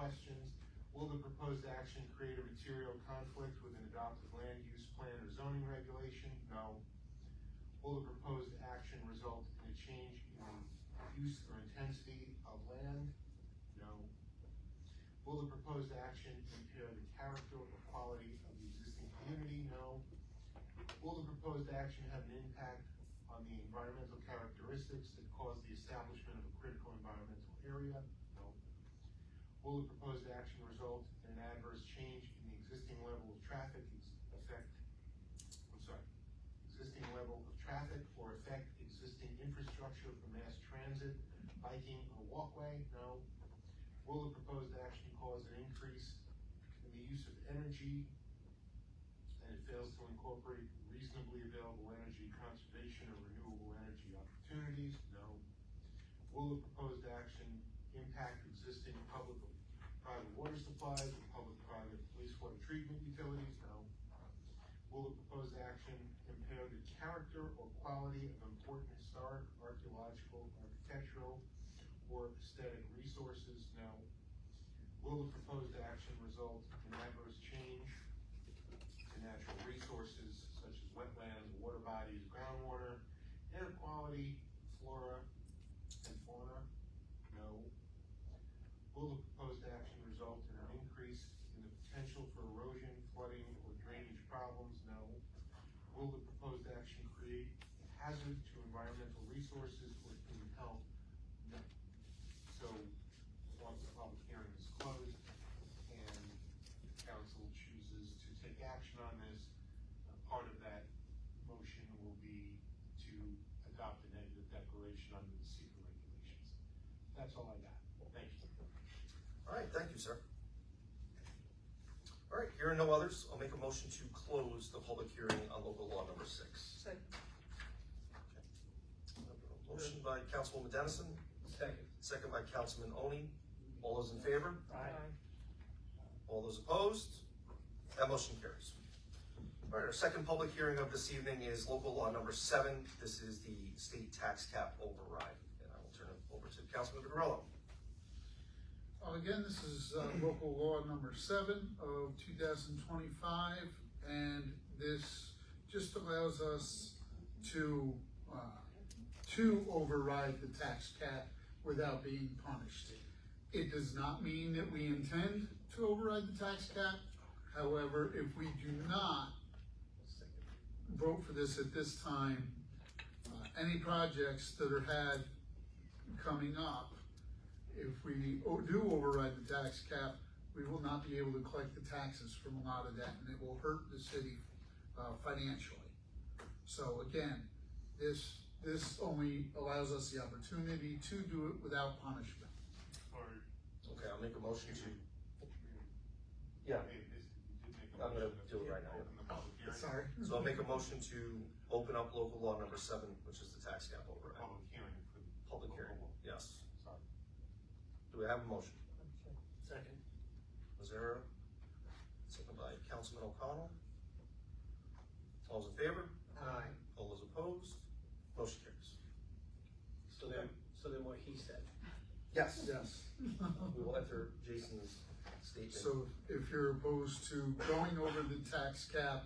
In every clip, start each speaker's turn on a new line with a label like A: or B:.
A: questions. Will the proposed action create a material conflict with an adopted land use plan or zoning regulation? No. Will the proposed action result in a change in use or intensity of land? No. Will the proposed action impair the character or quality of the existing community? No. Will the proposed action have an impact on the environmental characteristics that cause the establishment of a critical environmental area? No. Will the proposed action result in an adverse change in the existing level of traffic existing level of traffic or affect existing infrastructure for mass transit, biking, or walkway? No. Will the proposed action cause an increase in the use of energy and it fails to incorporate reasonably available energy conservation or renewable energy opportunities? No. Will the proposed action impact existing public or private water supplies or public-private wastewater treatment utilities? No. Will the proposed action impair the character or quality of important historic, archaeological, architectural, or aesthetic resources? No. Will the proposed action result in adverse change to natural resources such as wetlands, water bodies, groundwater, air quality, flora, and fauna? No. Will the proposed action result in an increase in the potential for erosion, flooding, or drainage problems? No. Will the proposed action create a hazard to environmental resources or human health? No. So, once the public hearing is closed and council chooses to take action on this, part of that motion will be to adopt a negative declaration under the secret regulations. That's all I got. Thank you.
B: All right, thank you, sir. All right, hearing no others, I'll make a motion to close the public hearing on local law number 6.
C: Second.
B: Motion by Councilwoman Dennison,
D: Second.
B: second by Councilman Oni. All those in favor?
D: Aye.
B: All those opposed? That motion carries. All right, our second public hearing of this evening is local law number 7. This is the state tax cap override. And I will turn it over to Councilman Vigorello.
E: Again, this is local law number 7 of 2025, and this just allows us to override the tax cap without being punished. It does not mean that we intend to override the tax cap. However, if we do not vote for this at this time, any projects that are had coming up, if we do override the tax cap, we will not be able to collect the taxes from a lot of that, and it will hurt the city financially. So again, this only allows us the opportunity to do it without punishment.
B: Okay, I'll make a motion to. Yeah, I'm gonna do it right now.
E: Sorry.
B: So I'll make a motion to open up local law number 7, which is the tax cap override.
A: Public hearing.
B: Public hearing, yes.
A: Sorry.
B: Do we have a motion?
D: Second.
B: Mazzara, second by Councilman O'Connell. All those in favor?
D: Aye.
B: All those opposed? Motion carries.
D: So then what he said.
B: Yes.
E: Yes.
B: We will enter Jason's statement.
E: So if you're opposed to going over the tax cap,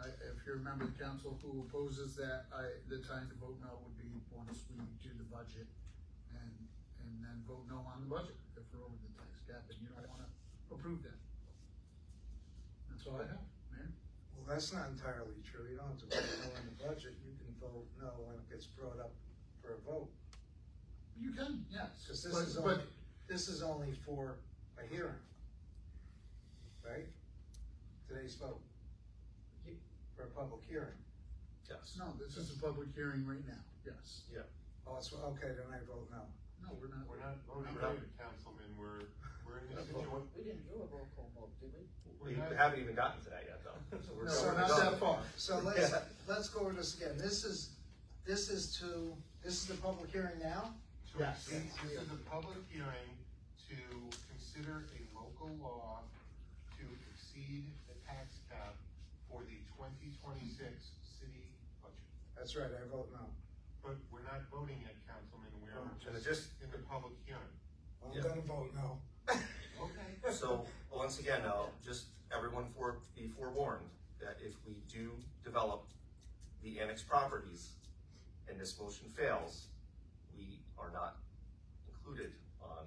E: if you remember the council who opposes that, the time to vote no would be once we do the budget and then vote no on the budget if we're over the tax cap and you don't wanna approve that. That's all I have, Mayor.
F: Well, that's not entirely true. You don't have to vote no on the budget. You can vote no when it gets brought up for a vote.
E: You can, yes.
F: Because
E: But
F: this is only for a hearing, right? Today's vote. For a public hearing.
B: Yes.
E: no, this is a public hearing right now, yes.
B: Yeah.
F: Oh, it's, okay, then I vote no.
E: No, we're not.
A: We're not voting
B: We're
A: on
B: not.
A: it, Councilman. We're in this
B: We're not
A: situation.
C: We didn't do a roll call vote, did we?
B: We haven't even gotten to that yet, though. So we're
E: No,
B: still
E: we're not
B: going.
E: that far.
F: So let's go over this again. This is the public hearing now?
E: Yes.
A: This is a public hearing to consider a local law to exceed the tax cap for the 2026 city budget.
F: That's right, I vote no.
A: But we're not voting yet, Councilman. We're
B: And it
A: just in the public hearing.
F: I'm
B: Yeah.
F: gonna
G: gonna vote no.
A: Okay.
B: So, once again, just everyone be forewarned that if we do develop the annexed properties and this motion fails, we are not included on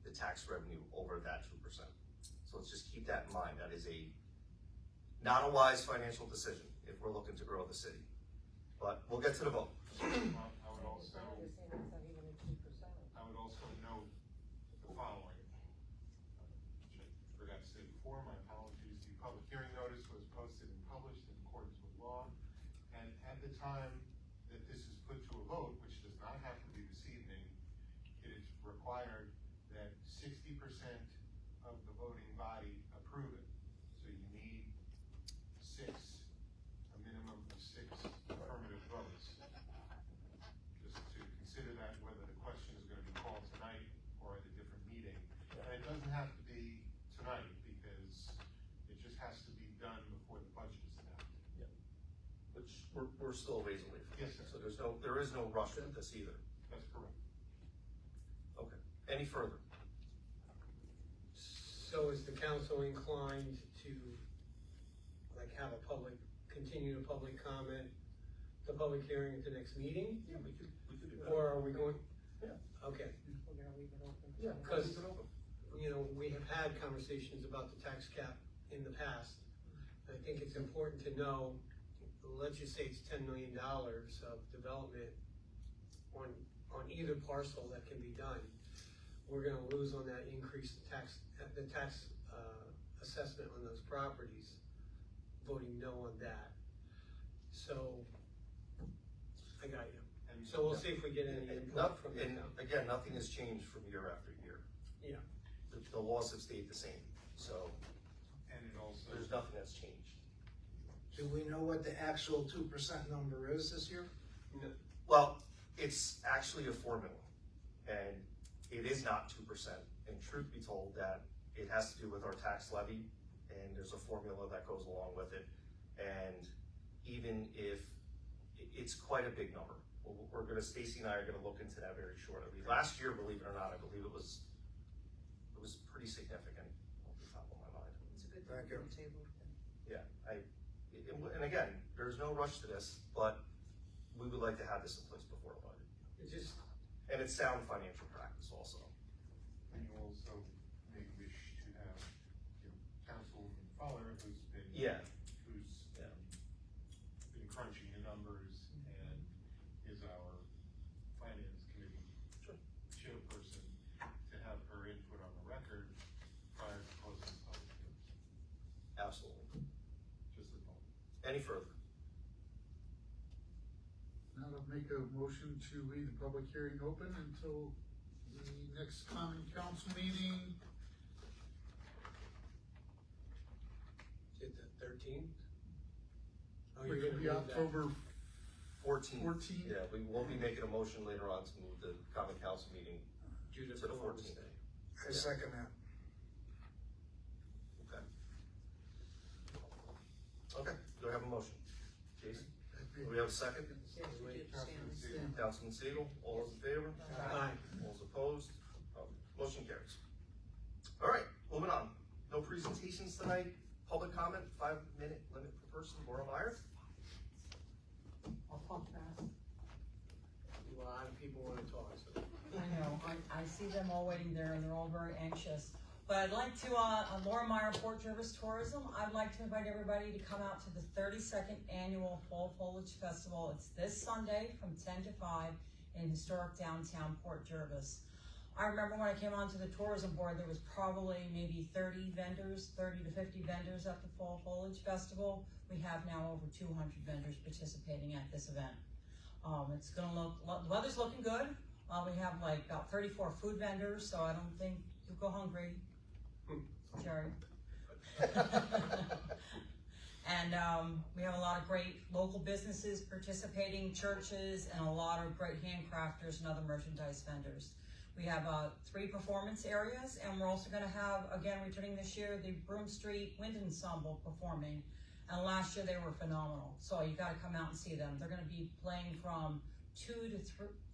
B: the tax revenue over that 2%. So let's just keep that in mind. That is not a wise financial decision if we're looking to grow the city. But we'll get to the vote.
A: I would also note the following, which I forgot to say before, my apologies. The public hearing notice was posted and published in accordance with law. And at the time that this is put to a vote, which does not have to be this evening, it is required that 60% of the voting body approve it. So you need a minimum of 6 affirmative votes. Just to consider that, whether the question is gonna be called tonight or at a different meeting. And it doesn't have to be tonight, because it just has to be done before the budget is adopted.
B: Which we're still a ways away from.
A: Yes, sir.
B: So there is no rush with this either.
A: That's correct.
B: Okay, any further?
D: So is the council inclined to, like, have continue the public comment, the public hearing at the next meeting?
B: Yeah, we could do that.
D: Or are we going?
B: Yeah.
D: Okay,
C: We're gonna leave it open.
B: Yeah,
D: Because-
B: leave it open.
D: you know, we have had conversations about the tax cap in the past. I think it's important to know, let's just say it's $10 million of development on either parcel that can be done. We're gonna lose on that increase the tax assessment on those properties, voting no on that. So, I got you.
A: And
D: So we'll see if we get any input from the
B: And
D: town.
B: again, nothing has changed from year after year.
D: Yeah.
B: The laws have stayed the same, so
A: And it also,
B: there's nothing that's changed.
G: Do we know what the actual 2% number is this year?
B: Well, it's actually a formula, and it is not 2%. And truth be told, that it has to do with our tax levy, and there's a formula that goes along with it. And even if, it's quite a big number. Stacy and I are gonna look into that very shortly. Last year, believe it or not, I believe it was pretty significant off the top of my mind.
C: It's a good
G: Thank you.
C: table.
B: Yeah, and again, there's no rush to this, but we would like to have this in place before a budget.
D: It just,
B: And it's sound financial practice also.
A: and you also may wish to have, Councilman Fowler, who's been.
B: Yeah.
A: Who's
B: Yeah.
A: been crunching the numbers and is our finance committee chairperson, to have her input on the record prior to closing the public hearing.
B: Absolutely.
A: Just a thought.
B: Any further?
E: Now to make a motion to leave the public hearing open until the next common council meeting.
D: is it the 13th? Oh,
E: Which
D: you're
E: will
D: gonna
E: be
D: move that.
E: October
B: 14th.
E: 14th?
B: Yeah, we will be making a motion later on to move the common council meeting.
D: Due to
B: to the
D: Columbus
B: 14th.
D: Day.
G: I second that.
B: Okay. Okay, do I have a motion? Jason, do we have a second?
C: Yes, we did,
A: Councilman
C: Stanley.
A: Seagal.
B: Councilman Siegel, all those in favor?
D: Aye.
B: All those opposed? Motion carries. All right, moving on. No presentations tonight. Public comment, 5-minute limit per person. Laura Meyer?
H: I'll talk fast.
D: A lot of people wanna talk, so.
H: I know, I see them all waiting there and they're all very anxious. But I'd like to, Laura Meyer, Port Jervis Tourism, I'd like to invite everybody to come out to the 32nd Annual Fall Foliage Festival. It's this Sunday from 10 to 5 in historic downtown Port Jervis. I remember when I came onto the tourism board, there was probably maybe 30 to 50 vendors at the Fall Foliage Festival. We have now over 200 vendors participating at this event. It's gonna the weather's looking good. We have like about 34 food vendors, so I don't think you'll go hungry, Jerry. And we have a lot of great local businesses participating, churches, and a lot of great handcrafters and other merchandise vendors. We have 3 performance areas, and we're also gonna have, again, returning this year, the Broome Street Wind Ensemble performing. And last year they were phenomenal, so you gotta come out and see them. They're gonna be playing from 2 to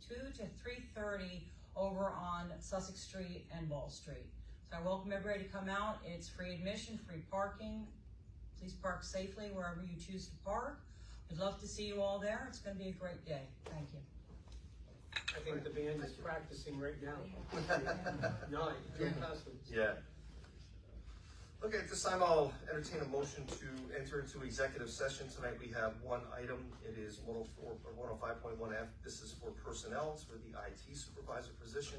H: 3:30 over on Sussex Street and Ball Street. So I welcome everybody to come out. It's free admission, free parking. Please park safely wherever you choose to park. We'd love to see you all there. It's gonna be a great day. Thank you.
D: I think the band is practicing right now. No, good customs.
B: Yeah. Okay, at this time I'll entertain a motion to enter into executive session. Tonight we have one item. It is 104 or 105.1F. This is for personnel. It's for the IT supervisor position.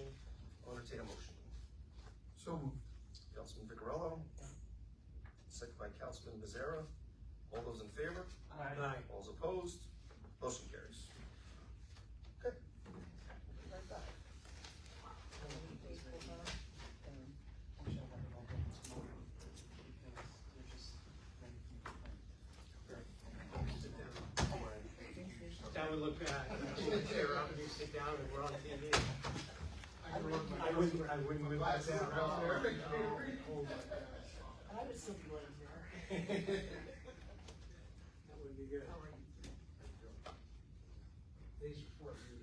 B: I'll entertain a motion.
E: So moved.
B: Councilman Vicarello, second by Councilman Bezerra. All those in favor?
D: Aye.
B: All those opposed? Motion carries. Okay. Right back.
D: That would look bad. Chair up and you sit down and we're on TV. I wouldn't move that down.
C: I would still be laying there.
D: That would be good.
F: These are for you.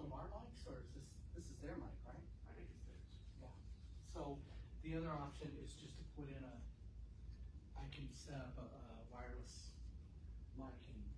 C: one of our mics, or is this is their mic, right?
A: I think it's theirs.
C: Yeah. So the other option is just to put in I can set up a wireless mic and.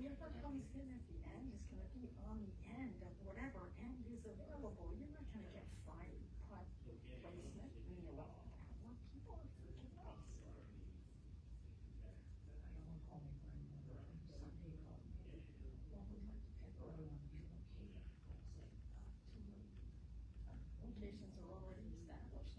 I: Whoever comes in at the end is gonna be on the end of whatever end is available. You're not gonna get five pot placement. You know, what people are freaking out. Locations are already established.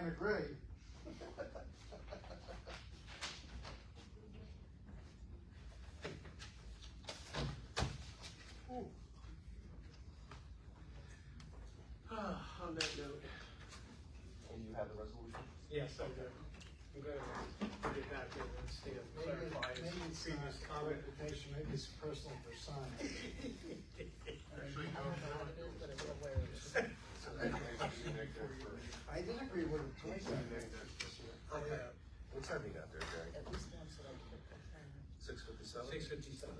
G: Diana Gray.
D: On that note,
B: And you have the resolution?
D: yes, I do. I'm gonna get back there and stand, clarify his
G: Maybe it's not
D: previous
G: a
D: comment.
G: reputation, maybe it's personal persona. I did agree with it twice.
B: Okay. What time you got there, Jerry?
H: At least once that I can get that time.
B: 6:57?
D: 6:57.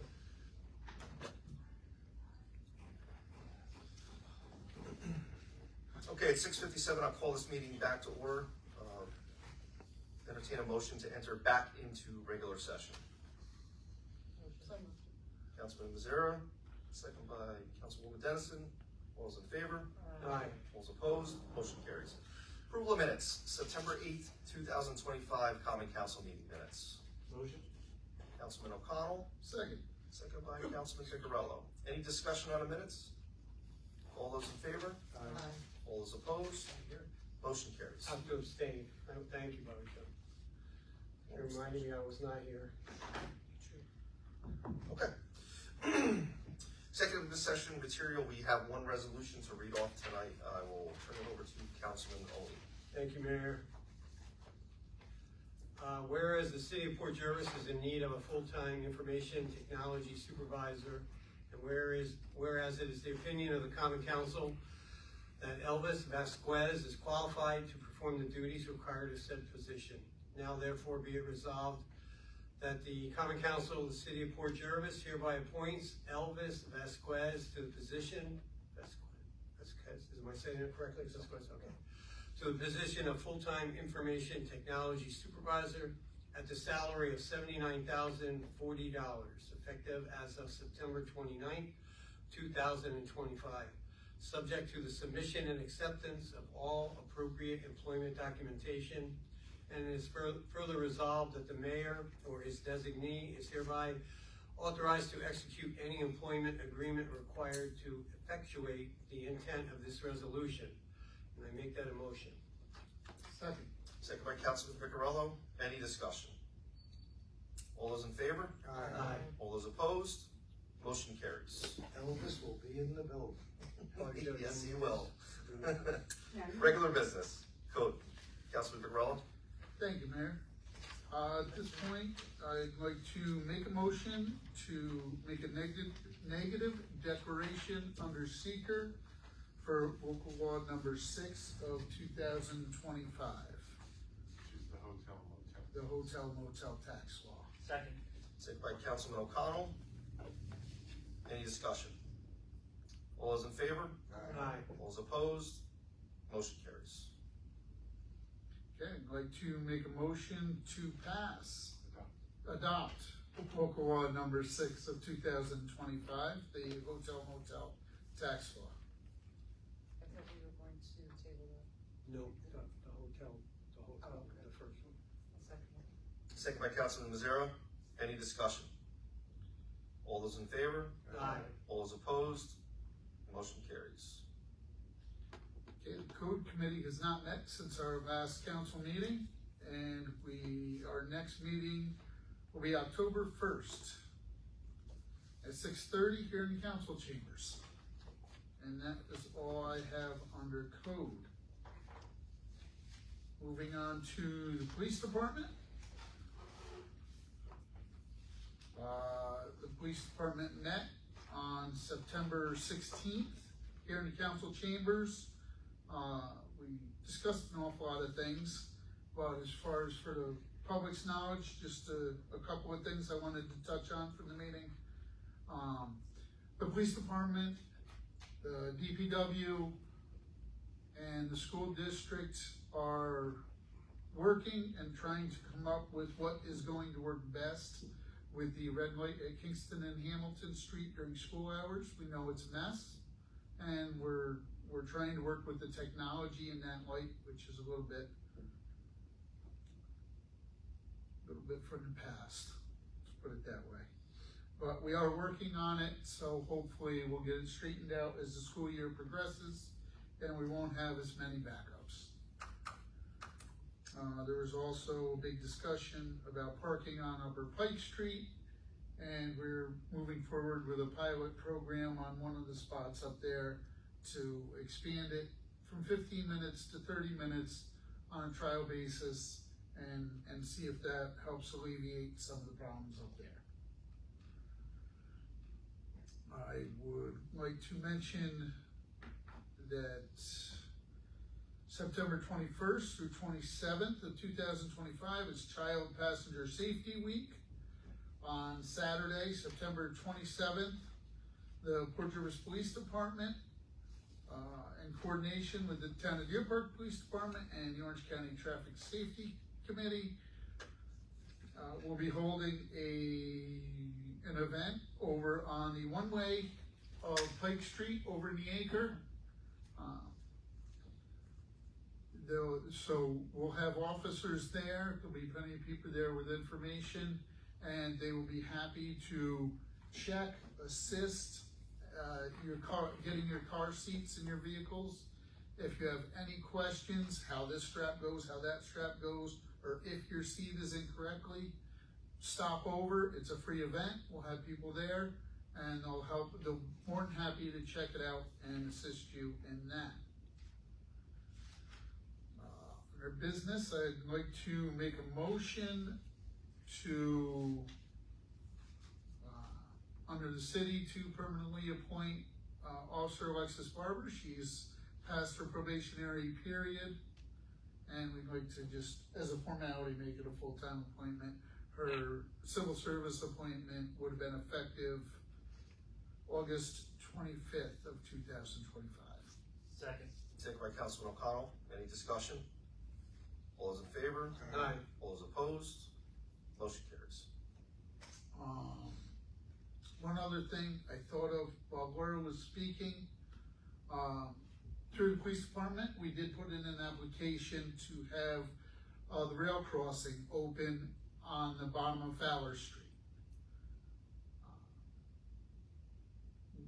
B: Okay, at 6:57, I'll call this meeting back to order. Entertain a motion to enter back into regular session. Councilman Mazzara, second by Councilwoman Dennison. All those in favor?
D: Aye.
B: All those opposed? Motion carries. Approval of minutes, September 8th, 2025, Common Council meeting minutes.
F: Motion?
B: Councilman O'Connell,
E: Second.
B: second by Councilman Picarello. Any discussion on the minutes? All those in favor? All those opposed? Motion carries.
D: I have to abstain. Thank you, Bobby. You reminded me I was not here.
B: Okay. Executive session material, we have one resolution to read off tonight. I will turn it over to Councilman Oley.
D: Thank you, Mayor. Whereas the city of Port Jervis is in need of a full-time information technology supervisor, and whereas it is the opinion of the Common Council that Elvis Vasquez is qualified to perform the duties required of said position. Now therefore be it resolved that the Common Council of the City of Port Jervis hereby appoints Elvis Vasquez to the position, Vasquez, am I saying it correctly? Vasquez, okay. To the position of full-time information technology supervisor at the salary of $79,040, effective as of September 29th, 2025. Subject to the submission and acceptance of all appropriate employment documentation, and it is further resolved that the mayor or his designee is hereby authorized to execute any employment agreement required to effectuate the intent of this resolution. And I make that a motion.
E: Second.
B: Second by Councilman Picarello. Any discussion? All those in favor?
D: Aye.
B: All those opposed? Motion carries.
G: Elvis will be in the building.
B: Yes, he will. Regular business, code. Councilman Picarello?
E: Thank you, Mayor. At this point, I'd like to make a motion to make a negative declaration under seeker for local law number 6 of 2025.
A: Which is the hotel motel.
E: The hotel motel tax law.
C: Second.
B: Second by Councilman O'Connell. Any discussion? All those in favor?
D: Aye.
B: All those opposed? Motion carries.
E: Okay, I'd like to make a motion to adopt local law number 6 of 2025, the hotel motel tax law.
H: I thought we were going to table that.
D: No, the hotel, the first one.
B: Second by Councilman Mazzara. Any discussion? All those in favor?
D: Aye.
B: All those opposed? Motion carries.
E: Okay, the code committee has not met since our last council meeting, and our next meeting will be October 1st at 6:30 here in the council chambers. And that is all I have under code. Moving on to the police department. The police department met on September 16th here in the council chambers. We discussed an awful lot of things, but as far as for the public's knowledge, just a couple of things I wanted to touch on from the meeting. The police department, the DPW, and the school district are working and trying to come up with what is going to work best with the red light at Kingston and Hamilton Street during school hours. We know it's a mess, and we're trying to work with the technology in that light, which is a little bit from the past, let's put it that way. But we are working on it, so hopefully we'll get it straightened out as the school year progresses, and we won't have as many backups. There was also a big discussion about parking on Upper Pike Street, and we're moving forward with a pilot program on one of the spots up there to expand it from 15 minutes to 30 minutes on a trial basis, and see if that helps alleviate some of the problems up there. I would like to mention that September 21st through 27th of 2025 is Child Passenger Safety Week. On Saturday, September 27th, the Port Jervis Police Department, in coordination with the Town of Deer Park Police Department and the Orange County Traffic Safety Committee, will be holding an event over on the one-way of Pike Street over in the Acre. So we'll have officers there. There'll be plenty of people there with information, and they will be happy to check, assist getting your car seats in your vehicles. If you have any questions, how this strap goes, how that strap goes, or if your seat is incorrectly, stop over. It's a free event. We'll have people there, and they'll help. They're more than happy to check it out and assist you in that. Under business, I'd like to make a motion to, under the city, to permanently appoint Officer Alexis Barber. She's past her probationary period, and we'd like to just, as a formality, make it a full-time appointment. Her civil service appointment would have been effective August 25th of 2025.
F: Second.
B: Second by Councilman O'Connell. Any discussion? All those in favor?
D: Aye.
B: All those opposed? Motion carries.
E: One other thing I thought of while Laura was speaking, through the police department, we did put in an application to have the rail crossing open on the bottom of Fowler Street.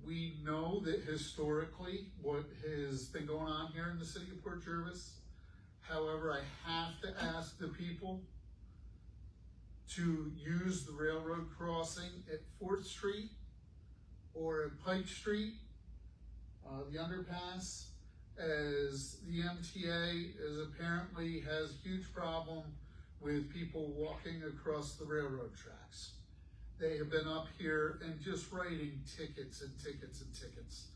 E: We know that historically what has been going on here in the city of Port Jervis. However, I have to ask the people to use the railroad crossing at 4th Street or at Pike Street, the underpass, as the MTA apparently has a huge problem with people walking across the railroad tracks. They have been up here and just writing tickets and tickets and tickets.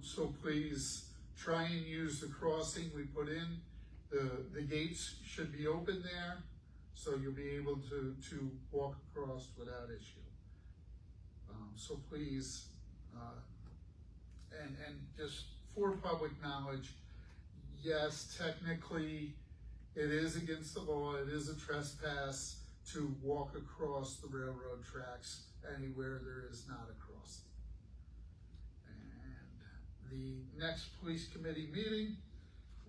E: So please try and use the crossing we put in. The gates should be open there, so you'll be able to walk across without issue. So please, and just for public knowledge, yes, technically it is against the law, it is a trespass to walk across the railroad tracks anywhere there is not a crossing. And the next police committee meeting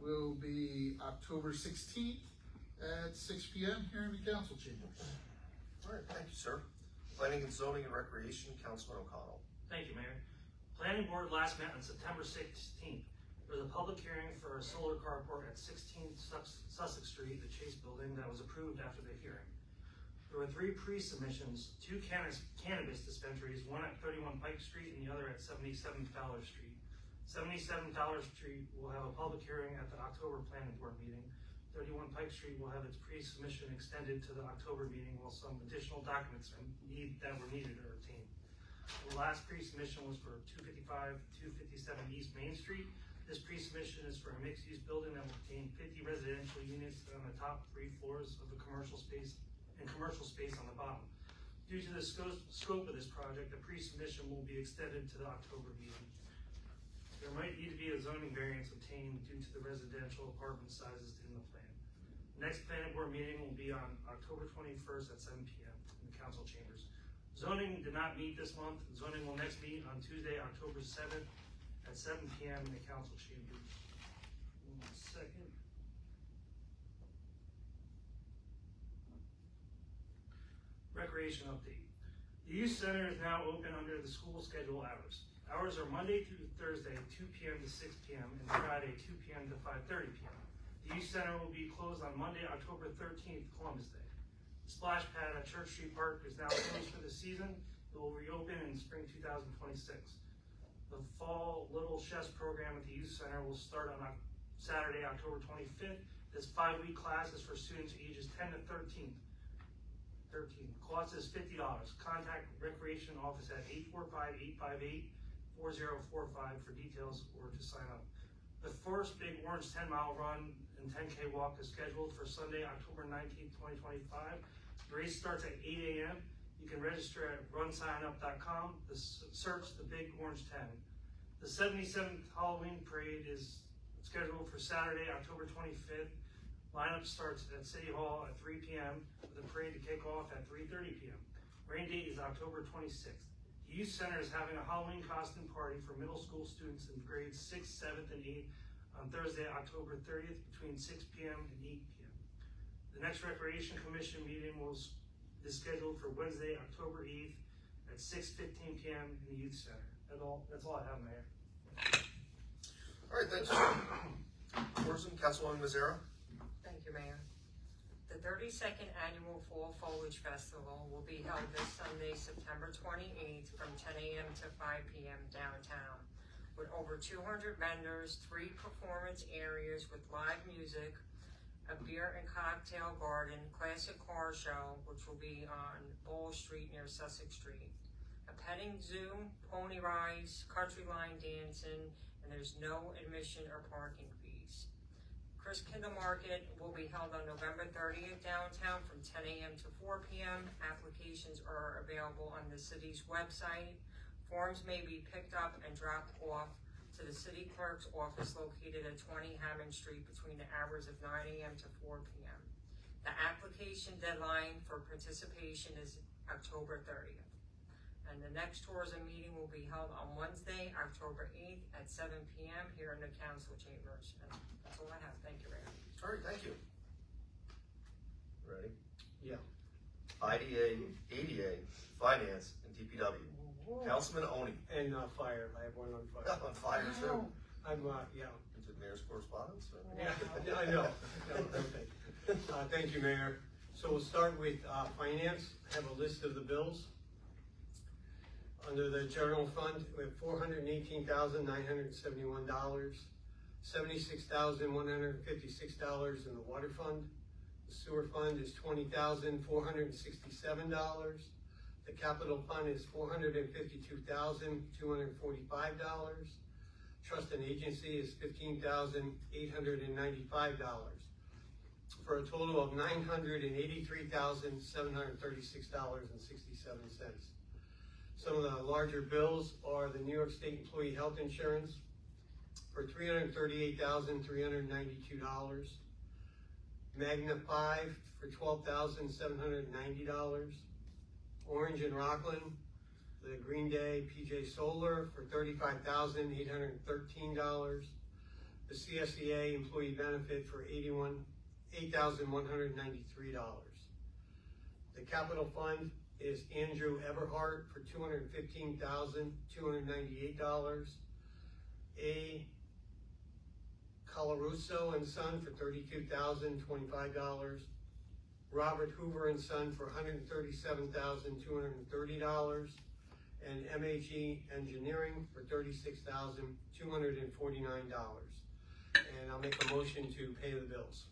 E: will be October 16th at 6 p.m. here in the council chambers.
B: All right, thank you, sir. Planning and Zoning and Recreation, Councilman O'Connell.
J: Thank you, Mayor. Planning Board last met on September 16th. There was a public hearing for a solar carport at 16 Sussex Street, the Chase Building, that was approved after the hearing. There were 3 pre-submissions, 2 cannabis dispensaries, one at 31 Pike Street and the other at 77 Fowler Street. 77 Fowler Street will have a public hearing at the October Planning Board meeting. 31 Pike Street will have its pre-submission extended to the October meeting while some additional documents that were needed are obtained. The last pre-submission was for 255, 257 East Main Street. This pre-submission is for a mixed-use building that will contain 50 residential units on the top 3 floors of the commercial space and commercial space on the bottom. Due to the scope of this project, the pre-submission will be extended to the October meeting. There might need to be a zoning variance obtained due to the residential apartment sizes in the plan. The next planning board meeting will be on October 21st at 7 p.m. in the council chambers. Zoning did not meet this month. Zoning will next meet on Tuesday, October 7th at 7 p.m. in the council chambers. 1 second. Recreation update. The youth center is now open under the school schedule hours. Hours are Monday through Thursday, 2 p.m. to 6 p.m. and Friday, 2 p.m. to 5:30 p.m. The The youth center will be closed on Monday, October 13th, Columbus Day. The splash pad at Church Street Park is now closed for the season. It will reopen in spring 2026. The fall Little Chefs program at the youth center will start on Saturday, October 25th. This 5-week class is for students ages 10 to 13. Cost is $50. Contact Recreation Office at 845-858-4045 for details or to sign up. The first Big Orange 10-mile run and 10K walk is scheduled for Sunday, October 19th, 2025. The race starts at 8 a.m. You can register at runsignup.com. Search the Big Orange 10. The 77th Halloween Parade is scheduled for Saturday, October 25th. Lineup starts at City Hall at 3 p.m. with the parade to kick off at 3:30 p.m. Rain date is October 26th. The Youth Center is having a Halloween costume party for middle school students in grades 6th, 7th, and 8th on Thursday, October 30th between 6 p.m. and 8 p.m. The next Recreation Commission meeting is scheduled for Wednesday, October 8th at 6:15 p.m. in the Youth Center. That's all I have, Mayor.
B: All right, thanks. Tourism, Councilwoman Mazzara.
K: Thank you, Mayor. The 32nd Annual Fall Foliage Festival will be held this Sunday, September 28th from 10 a.m. to 5 p.m. downtown, with over 200 vendors, 3 performance areas with live music, a beer and cocktail garden, classic car show, which will be on Ball Street near Sussex Street, a petting zoo, pony rides, country line dancing, and there's no admission or parking fees. Chris Kindle Market will be held on November 30th downtown from 10 a.m. to 4 p.m. Applications are available on the city's website. Forms may be picked up and dropped off to the city clerk's office located at 20 Hammond Street between the hours of 9 a.m. to 4 p.m. The application deadline for participation is October 30th. And the next tourism meeting will be held on Wednesday, October 8th at 7 p.m. here in the council chambers. And that's all I have. Thank you, Mayor.
B: All right, thank you. Ready?
D: Yeah.
B: IDA, ADA, Finance, and DPW. Councilman Oni.
D: And fire, I have one on fire.
B: On fire too.
D: I'm, yeah.
B: Is it mayor's correspondence? Or?
D: Yeah, I know. No, okay. Thank you, Mayor. So we'll start with finance. I have a list of the bills. Under the general fund, we have $418,971, $76,156 in the water fund. The sewer fund is $20,467. The capital fund is $452,245. Trust and agency is $15,895, for a total of $983,736.67. Some of the larger bills are the New York State Employee Health Insurance for $338,392. Magna 5 for $12,790. Orange and Rockland, the Green Day PJ Solar for $35,813. The CSEA employee benefit for $8,193. The capital fund is Andrew Everhart for $215,298. A. Colarusso and Son for $32,025. Robert Hoover and Son for $137,230. And MHE Engineering for $36,249. And I'll make a motion to pay the bills.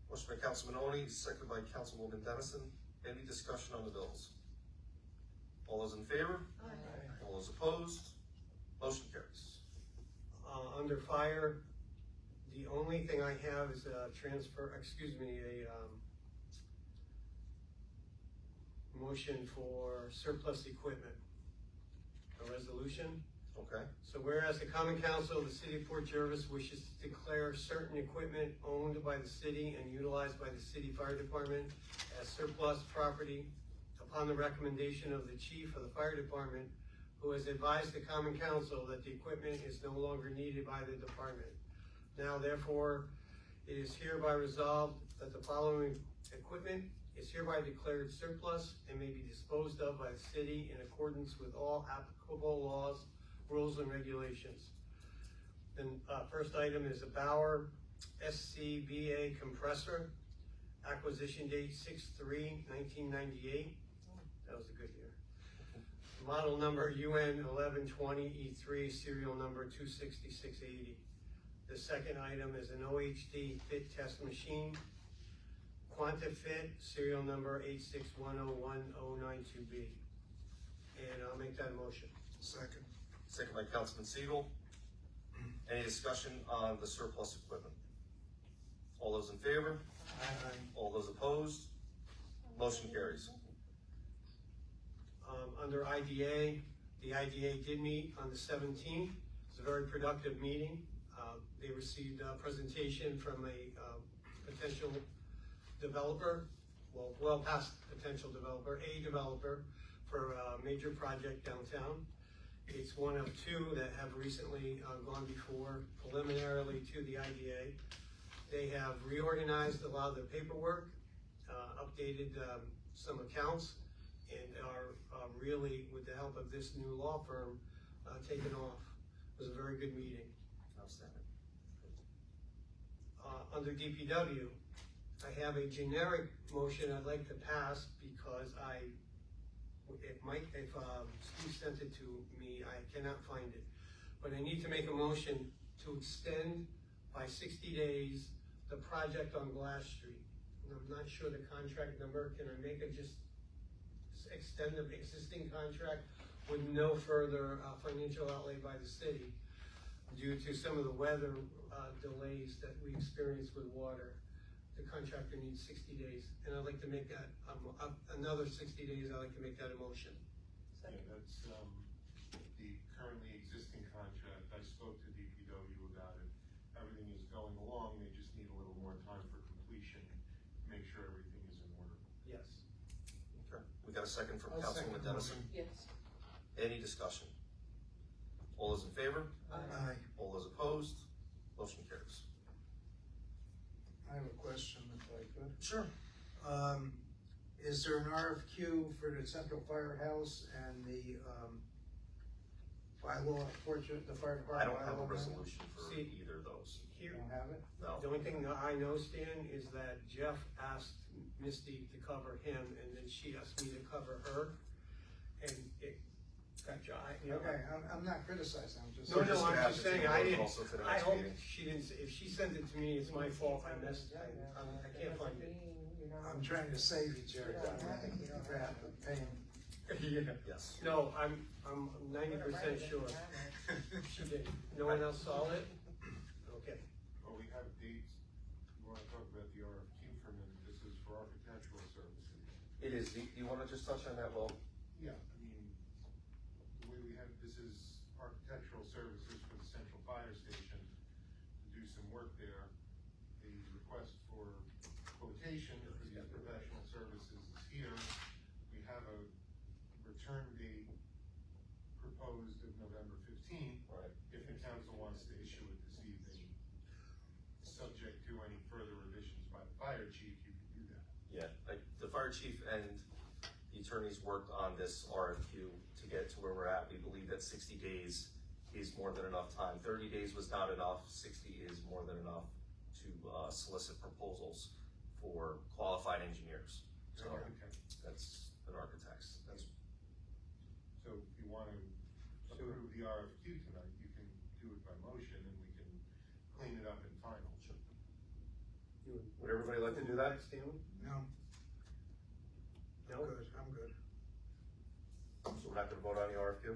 B: Motion by Councilman Oni, seconded by Councilwoman Dennison. Any discussion on the bills? All those in favor?
K: Aye.
B: All those opposed? Motion carries.
D: Under fire, the only thing I have is a motion for surplus equipment, a resolution.
B: Okay.
D: So whereas the Common Council of the City of Port Jervis wishes to declare certain equipment owned by the city and utilized by the city fire department as surplus property upon the recommendation of the chief of the fire department, who has advised the Common Council that the equipment is no longer needed by the department. Now therefore, it is hereby resolved that the following equipment is hereby declared surplus and may be disposed of by the city in accordance with all applicable laws, rules, and regulations. Then first item is a Bauer SCBA compressor, acquisition date 6/3/1998. That was a good year. Model number UN 1120E3, serial number 26680. The second item is an OHD fit test machine, QuantaFit, serial number 86101092B. And I'll make that a motion.
G: Second.
B: Second by Councilman Siegel. Any discussion on the surplus equipment? All those in favor? All those opposed? Motion carries.
D: Under IDA, the IDA did meet on the 17th. It's a very productive meeting. They received a presentation from a potential developer, well past potential developer, a developer for a major project downtown. It's one of two that have recently gone before preliminarily to the IDA. They have reorganized a lot of their paperwork, updated some accounts, and are really, with the help of this new law firm, taken off. It was a very good meeting.
B: Outstanding.
D: Under DPW, I have a generic motion I'd like to pass because if Steve sent it to me, I cannot find it. But I need to make a motion to extend by 60 days the project on Glass Street. And I'm not sure the contract number. Can I make it just extend the existing contract with no further financial outlay by the city due to some of the weather delays that we experienced with water? The contractor needs 60 days, and I'd like to make that, another 60 days, I'd like to make that a motion.
A: Yeah, that's, the currently existing contract. I spoke to DPW about it. Everything is going along, they just need a little more time for completion, to make sure everything is in order.
D: Yes.
B: Okay. We got a second from
G: I'll
B: Councilwoman
G: second the
B: Dennison.
K: Yes.
B: Any discussion? All those in favor?
G: Aye.
B: All those opposed? Motion carries.
G: I have a question if I could.
B: Sure.
G: Is there an RFQ for the central firehouse and the, bylaw, the fire department?
B: I don't have a
G: bylaw?
B: resolution for
D: See-
B: either of those.
G: You
D: Here,
G: don't have it?
B: No.
D: the only thing that I know, Stan, is that Jeff asked Misty to cover him, and then she asked me to cover her, and it got
G: Okay, I'm not criticizing, I'm just.
D: No,
B: We're just
D: I'm
B: gonna have
D: just
B: to
D: saying,
B: take a
D: I
B: vote
D: didn't,
B: also to the
D: I
B: next
D: hope
B: meeting.
D: she didn't, if she sent it to me, it's my fault, I missed, I can't find it.
G: I'm trying to save you, Jerry. Paying.
D: Yeah.
B: Yes.
D: No, I'm 90% sure she did. No one else saw it? Okay.
A: Well, we have dates. You wanna talk about the RFQ for a minute? This is for architectural services.
B: It is. Do you wanna just touch on that, Will?
A: Yeah, I mean, the way we have, this is architectural services for the central fire station, to do some work there. The request for quotation for these professional services is here. We have a return date proposed of November 15th.
B: Right.
A: If the council wants to issue it this evening, subject to any further revisions by the fire chief, you can do that.
B: Yeah, the fire chief and the attorneys worked on this RFQ to get to where we're at. We believe that 60 days is more than enough time. 30 days was not enough, 60 is more than enough to solicit proposals for qualified engineers. So
A: Architect.
B: that's an architect's, that's,
A: So if you want to approve the RFQ tonight, you can do it by motion and we can clean it up in final.
B: would everybody like to do that?
D: Stanley?
G: No,
D: No?
G: I'm good.
B: So we're not gonna vote on the RFQ?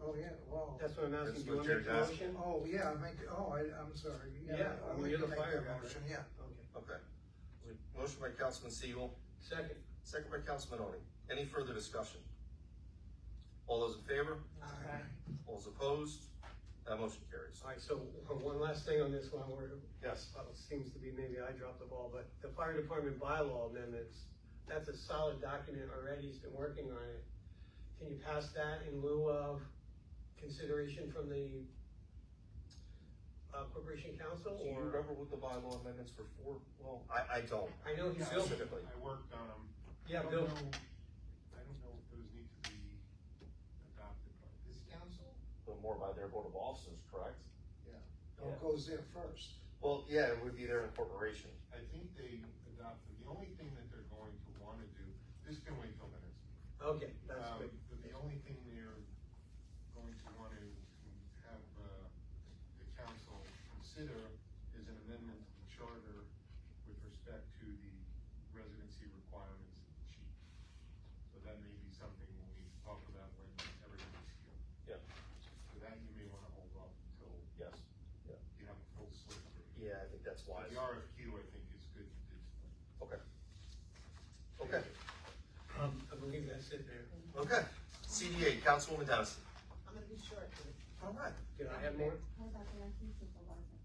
G: Oh, yeah, well,
D: That's what I'm asking,
B: That's
D: do you
B: what
D: want to make the
B: Jared's
D: motion?
G: oh, yeah, I'm sorry.
D: Yeah, I
G: I'll
D: mean, you're the
G: make
D: fire
G: that
D: guy,
G: motion,
D: right?
G: yeah.
D: Okay.
B: Okay. Motion by Councilman Siegel,
D: Second.
B: second by Councilman Oni. Any further discussion? All those in favor?
G: Aye.
B: All those opposed? That motion carries.
D: All right, so one last thing on this one, where
B: Yes.
D: it seems to be maybe I dropped the ball, but the fire department bylaw amendments, that's a solid document already, he's been working on it. Can you pass that in lieu of consideration from the Corporation Council,
B: Do you
D: or?
B: remember what the bylaw amendments were for? Well, I don't.
D: I know he
A: Yeah,
D: built it.
B: Specifically.
A: I worked on them.
D: Yeah,
A: I
D: Bill.
A: don't know if those need to be adopted by this council.
B: But more by their board of officers, correct?
G: No, it goes there first.
B: Well, yeah, it would be their incorporation.
A: I think they adopted, the only thing that they're going to wanna do, this can wait till the next meeting.
D: Okay, that's good.
A: But the only thing they're going to wanna have, the council consider is an amendment to the charter with respect to the residency requirements of the chief. So that may be something we'll need to talk about when everybody's here.
B: Yeah.
A: So that you may wanna hold off until
B: Yes.
A: you have a full slate.
B: Yeah, I think that's
A: So
B: wise.
A: the RFQ, I think, is good to do.
B: Okay. Okay,
D: I believe that's it there.
B: okay. CDA, Councilwoman Dennison.
L: I'm gonna be short.
B: All right.
D: Did I have more?
I: How about the IT supervisor?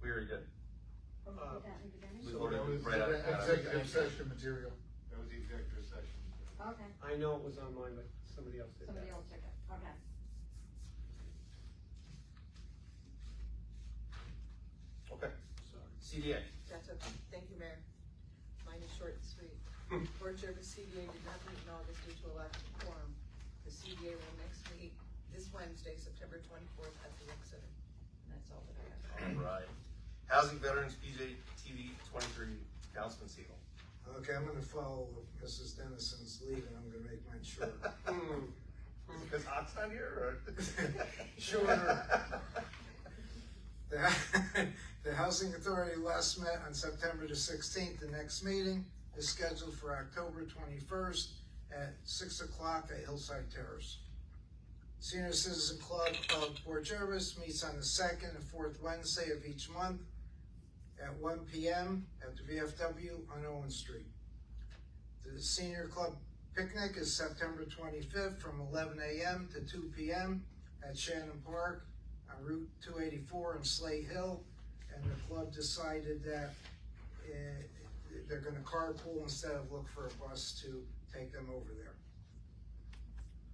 B: We already did.
I: Oh, you did that in the beginning?
B: We
E: So
B: voted
E: that was
B: right out of
E: executive session material.
A: That was the executive session.
I: Okay,
D: I know it was on mine, but somebody else did
I: somebody
D: that.
I: else took it, okay.
B: Okay.
D: Sorry.
B: CDA.
L: That's okay. Thank you, Mayor. Mine is short and sweet. Port Jervis CDA did not meet in August due to a lack of quorum. The CDA will next meet this Wednesday, September 24th at the Rec Center. And that's all that I have.
B: All right. Housing Veterans, PJ TV 23, Councilman Siegel.
G: Okay, I'm gonna follow Mrs. Dennison's lead, and I'm gonna make mine short.
B: Because Hock's not here, or?
G: Shorter. The Housing Authority last met on September the 16th. The next meeting is scheduled for October 21st at 6 o'clock at Hillside Terrace. Senior Citizen Club of Port Jervis meets on the second and fourth Wednesday of each month at 1 p.m. at the VFW on Owen Street. The Senior Club picnic is September 25th from 11 a.m. to 2 p.m. at Shannon Park on Route 284 in Slate Hill, and the club decided that they're gonna carpool instead of look for a bus to take them over there.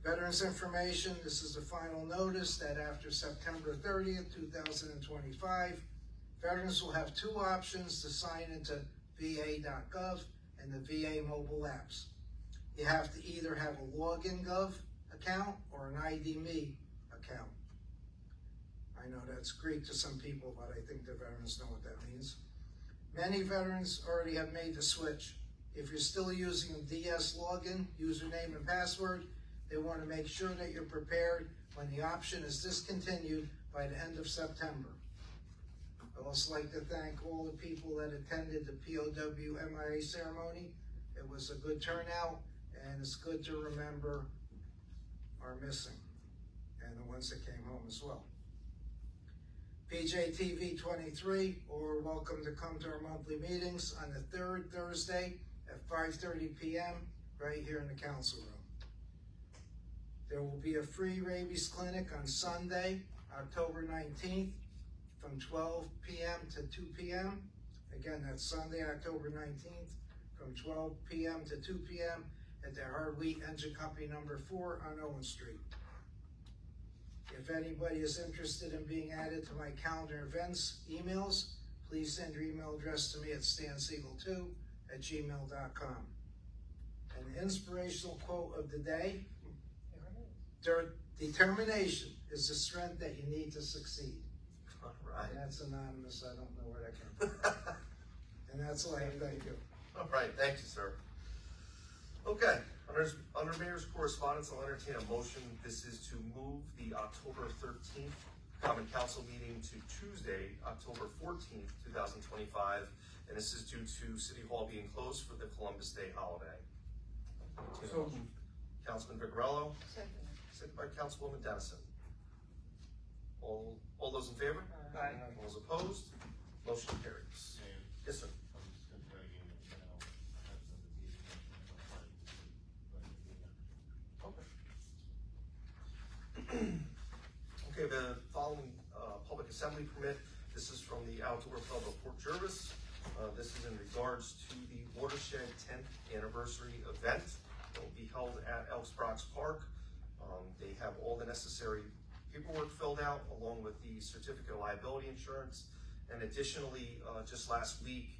G: Veterans information, this is the final notice that after September 30th, 2025, veterans will have two options to sign into va.gov and the VA mobile apps. You have to either have a login gov account or an ID.me account. I know that's Greek to some people, but I think the veterans know what that means. Many veterans already have made the switch. If you're still using a DS login, username and password, they want to make sure that you're prepared when the option is discontinued by the end of September. I'd also like to thank all the people that attended the POW MIA ceremony. It was a good turnout, and it's good to remember our missing and the ones that came home as well. PJTV 23, or welcome to come to our monthly meetings on the third Thursday at 5:30 p.m. right here in the council room. There will be a free rabies clinic on Sunday, October 19th from 12 p.m. to 2 p.m. Again, that's Sunday, October 19th from 12 p.m. to 2 p.m. at the Hard Wheat Engine Company number 4 on Owen Street. If anybody is interested in being added to my calendar events emails, please send your email address to me at stansiegel2@gmail.com. And the inspirational quote of the day, determination is the strength that you need to succeed.
B: All right.
G: And that's anonymous, I don't know where that came from. And that's all I have, thank you.
B: All right, thank you, sir. Okay, under mayor's correspondence, I'll entertain a motion. This is to move the October 13th common council meeting to Tuesday, October 14th, 2025. And this is due to City Hall being closed for the Columbus Day holiday.
E: So moved.
B: Councilman Vicarello,
L: Second.
B: second by Councilwoman Dennison. All those in favor?
L: Aye.
B: All those opposed? Motion carries.
A: And
B: Yes, sir.
A: I'm just gonna tell you now, I have another meeting,
B: Okay, the following public assembly permit, this is from the Outdoor Club of Port Jervis. This is in regards to the Watershed 10th anniversary event that will be held at Elks Brox Park. They have all the necessary paperwork filled out along with the certificate of liability insurance. And additionally, just last week,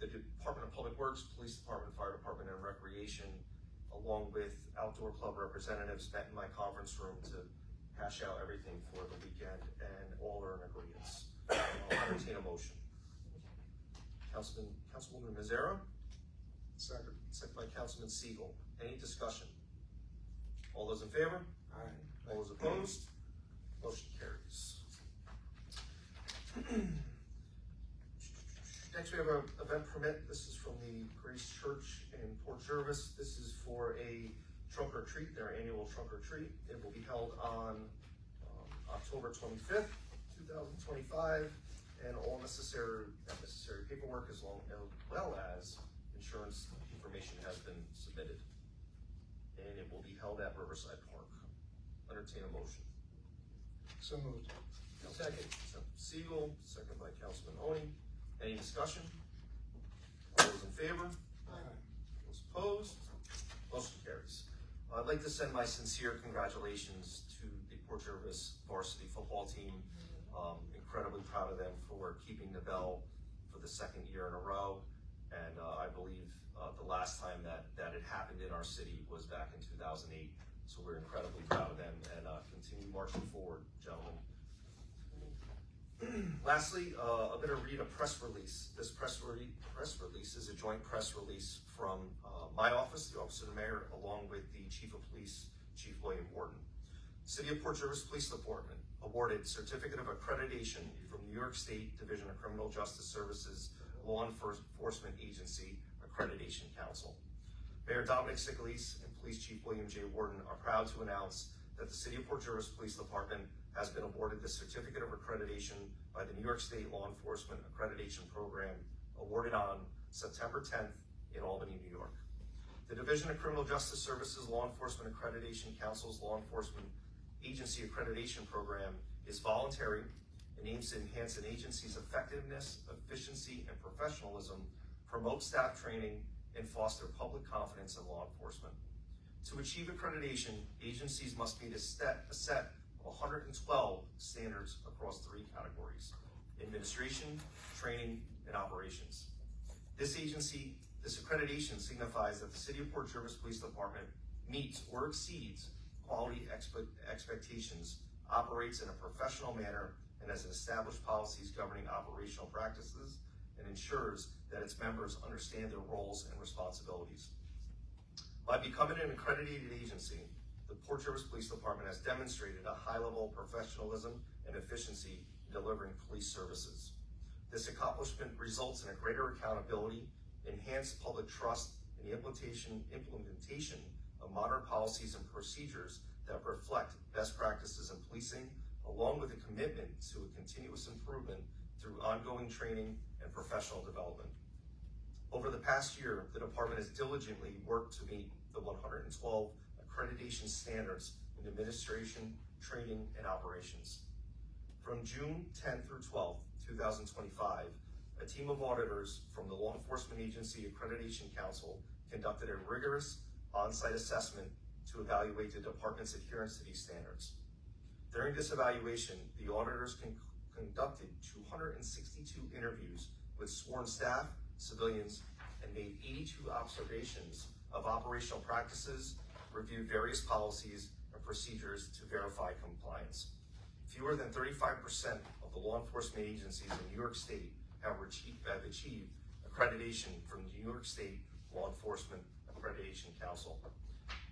B: the Department of Public Works, Police Department, Fire Department, and Recreation, along with Outdoor Club representatives, met in my conference room to hash out everything for the weekend, and all are in agreement. I'll entertain a motion. Councilwoman Mazzara,
G: Second.
B: second by Councilman Siegel. Any discussion? All those in favor?
F: Aye.
B: All those opposed? Motion carries. Next, we have an event permit. This is from the Grace Church in Port Jervis. This is for a trunk or treat, their annual trunk or treat. It will be held on October 25th, 2025, and all necessary paperwork as well as insurance information has been submitted. And it will be held at Riverside Park. Entertain a motion.
G: So moved.
D: Second.
B: Siegel, second by Councilman Oni. Any discussion? All those in favor?
G: Aye.
B: Those opposed? Motion carries. I'd like to send my sincere congratulations to the Port Jervis varsity football team. Incredibly proud of them for keeping the bell for the second year in a row. And I believe the last time that it happened in our city was back in 2008. So we're incredibly proud of them and continue marching forward, gentlemen. Lastly, I'm going to read a press release. This press release is a joint press release from my office, the Office of the Mayor, along with the Chief of Police, Chief William Warden. City of Port Jervis Police Department awarded Certificate of Accreditation from New York State Division of Criminal Justice Services Law Enforcement Agency Accreditation Council. Mayor Dominic Sicalis and Police Chief William J. Warden are proud to announce that the City of Port Jervis Police Department has been awarded the Certificate of Accreditation by the New York State Law Enforcement Accreditation Program, awarded on September 10th in Albany, New York. The Division of Criminal Justice Services Law Enforcement Accreditation Council's Law Enforcement Agency Accreditation Program is voluntary and aims to enhance an agency's effectiveness, efficiency, and professionalism, promote staff training, and foster public confidence in law enforcement. To achieve accreditation, agencies must meet a set of 112 standards across 3 categories: administration, training, and operations. This accreditation signifies that the City of Port Jervis Police Department meets or exceeds quality expectations, operates in a professional manner, and has established policies governing operational practices, and ensures that its members understand their roles and responsibilities. By becoming an accredited agency, the Port Jervis Police Department has demonstrated a high level of professionalism and efficiency in delivering police services. This accomplishment results in a greater accountability, enhanced public trust, and the implementation of modern policies and procedures that reflect best practices in policing, along with a commitment to a continuous improvement through ongoing training and professional development. Over the past year, the department has diligently worked to meet the 112 accreditation standards in administration, training, and operations. From June 10th through 12th, 2025, a team of auditors from the Law Enforcement Agency Accreditation Council conducted a rigorous on-site assessment to evaluate the department's adherence to these standards. During this evaluation, the auditors conducted 262 interviews with sworn staff, civilians, and made 82 observations of operational practices, reviewed various policies and procedures to verify compliance. Fewer than 35% of the law enforcement agencies in New York State have achieved accreditation from the New York State Law Enforcement Accreditation Council.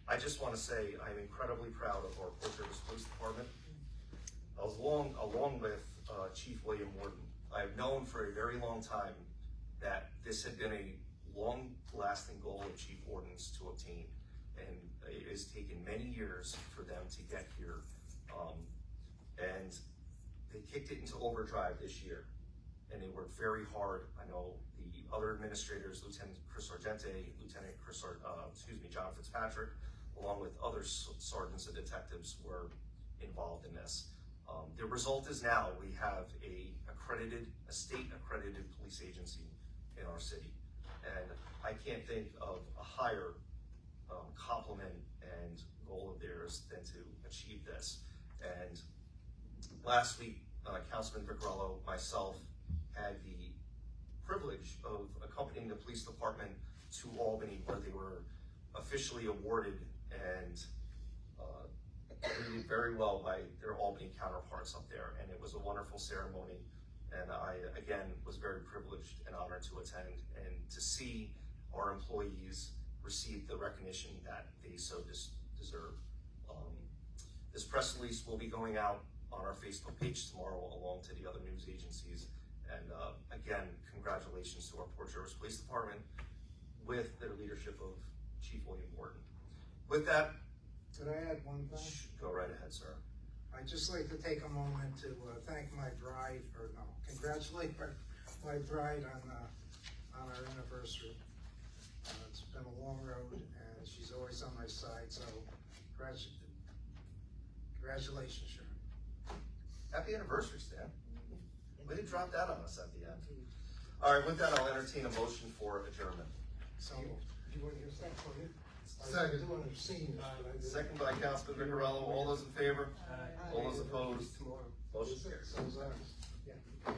B: I just want to say I'm incredibly proud of our Port Jervis Police Department. Along with Chief William Warden, I've known for a very long time that this had been a long-lasting goal of Chief Wardens to obtain, and it has taken many years for them to get here. And they kicked it into overdrive this year, and they worked very hard. I know the other administrators, Lieutenant Chris Argente, John Fitzpatrick, along with other sergeants and detectives were involved in this. The result is now we have a state accredited police agency in our city. And I can't think of a higher compliment and goal of theirs than to achieve this. And last week, Councilman Vicarello, myself, had the privilege of accompanying the police department to Albany, where they were officially awarded and treated very well by their Albany counterparts up there. And it was a wonderful ceremony, And I, again, was very privileged and honored to attend and to see our employees receive the recognition that they so deserve. This press release will be going out on our Facebook page tomorrow, along to the other news agencies. And again, congratulations to our Port Jervis Police Department with their leadership of Chief William Morton. With that,
G: Could I add one thing?
B: go right ahead, sir.
G: I'd just like to take a moment to thank my bride, congratulate my bride on our anniversary. It's been a long road, and she's always on my side, so congratulations, Sharon.
B: Happy anniversary, Stan. Way to drop that on us at the end. All right, with that, I'll entertain a motion for adjournment.
G: So,
F: Do you want to hear something from you?
E: Second.
F: I do want to see this, but I do.
B: Second by Councilman Vicarello. All those in favor? All those opposed?
F: Tomorrow.
B: Motion carries.
F: So is ours.